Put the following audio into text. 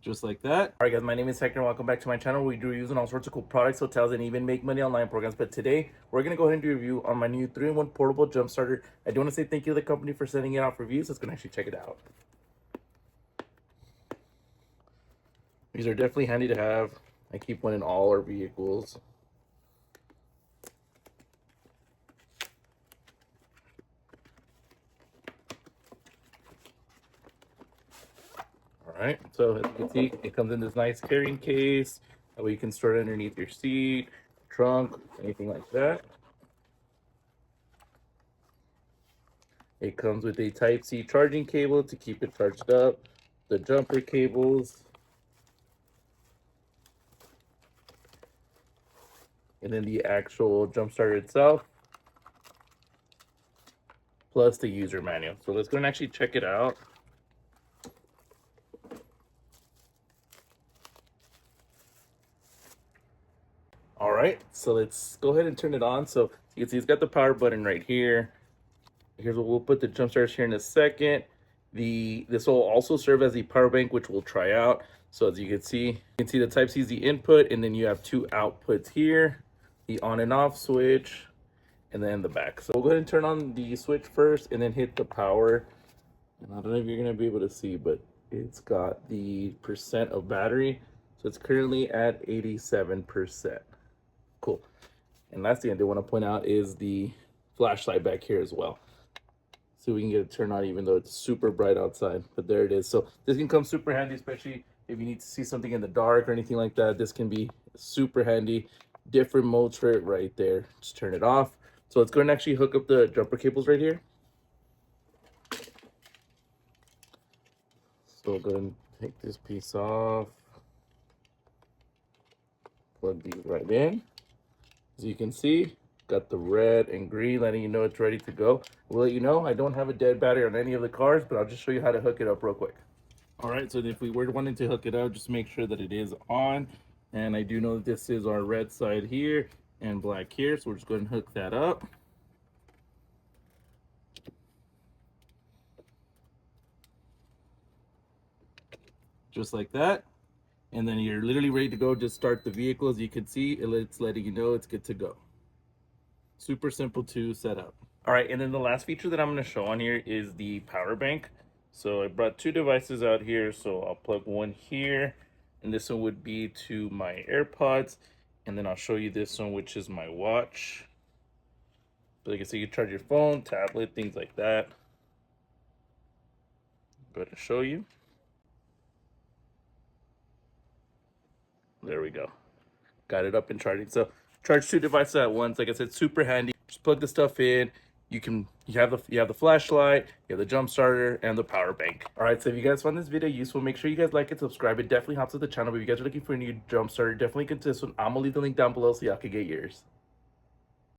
just like that. All right, guys, my name is Hector, and welcome back to my channel. We do using all sorts of cool products, hotels, and even make money online programs. But today, we're going to go ahead and do a review on my new 3-in-1 portable jump starter. I do want to say thank you to the company for sending it out for reviews. Let's go and actually check it out. These are definitely handy to have. I keep one in all our vehicles. All right, so as you can see, it comes in this nice carrying case. That way you can store it underneath your seat, trunk, anything like that. It comes with a Type-C charging cable to keep it charged up, the jumper cables, and then the actual jump starter itself, plus the user manual. So let's go and actually check it out. All right, so let's go ahead and turn it on. So you can see it's got the power button right here. Here's what we'll put the jump starters here in a second. This will also serve as the power bank, which we'll try out. So as you can see the Type-C is the input, and then you have two outputs here, the on and off switch, and then the back. So we'll go ahead and turn on the switch first and then hit the power. And I don't know if you're gonna be able to see, but it's got the percent of battery. So it's currently at 87%. Cool. And last thing I do want to point out is the flashlight back here as well. So we can get it turned on even though it's super bright outside, but there it is. So this can come super handy, especially if you need to see something in the dark or anything like that. This can be super handy. Different modes for it right there. Just turn it off. So let's go and actually hook up the jumper cables right here. So we'll go ahead and take this piece off. Plug these right in. As you can see, got the red and green letting you know it's ready to go. We'll let you know I don't have a dead battery on any of the cars, but I'll just show you how to hook it up real quick. All right, so if we were wanting to hook it up, just make sure that it is on. And I do know that this is our red side here and black here, so we're just going to hook that up. Just like that. And then you're literally ready to go. Just start the vehicle. As you can see, it's letting you know it's good to go. Super simple to set up. All right, and then the last feature that I'm going to show on here is the power bank. So I brought two devices out here. So I'll plug one here, and this one would be to my AirPods. And then I'll show you this one, which is my watch. But like I said, you can charge your phone, tablet, things like that. Go ahead and show you. There we go. Got it up and charging. So charge two devices at once. Like I said, super handy. Just plug the stuff in. You have the flashlight, you have the jump starter, and the power bank. All right, so if you guys found this video useful, make sure you guys like it, subscribe. It definitely helps with the channel. But if you guys are looking for a new jump starter, definitely get this one. I'm gonna leave the link down below so y'all can get yours.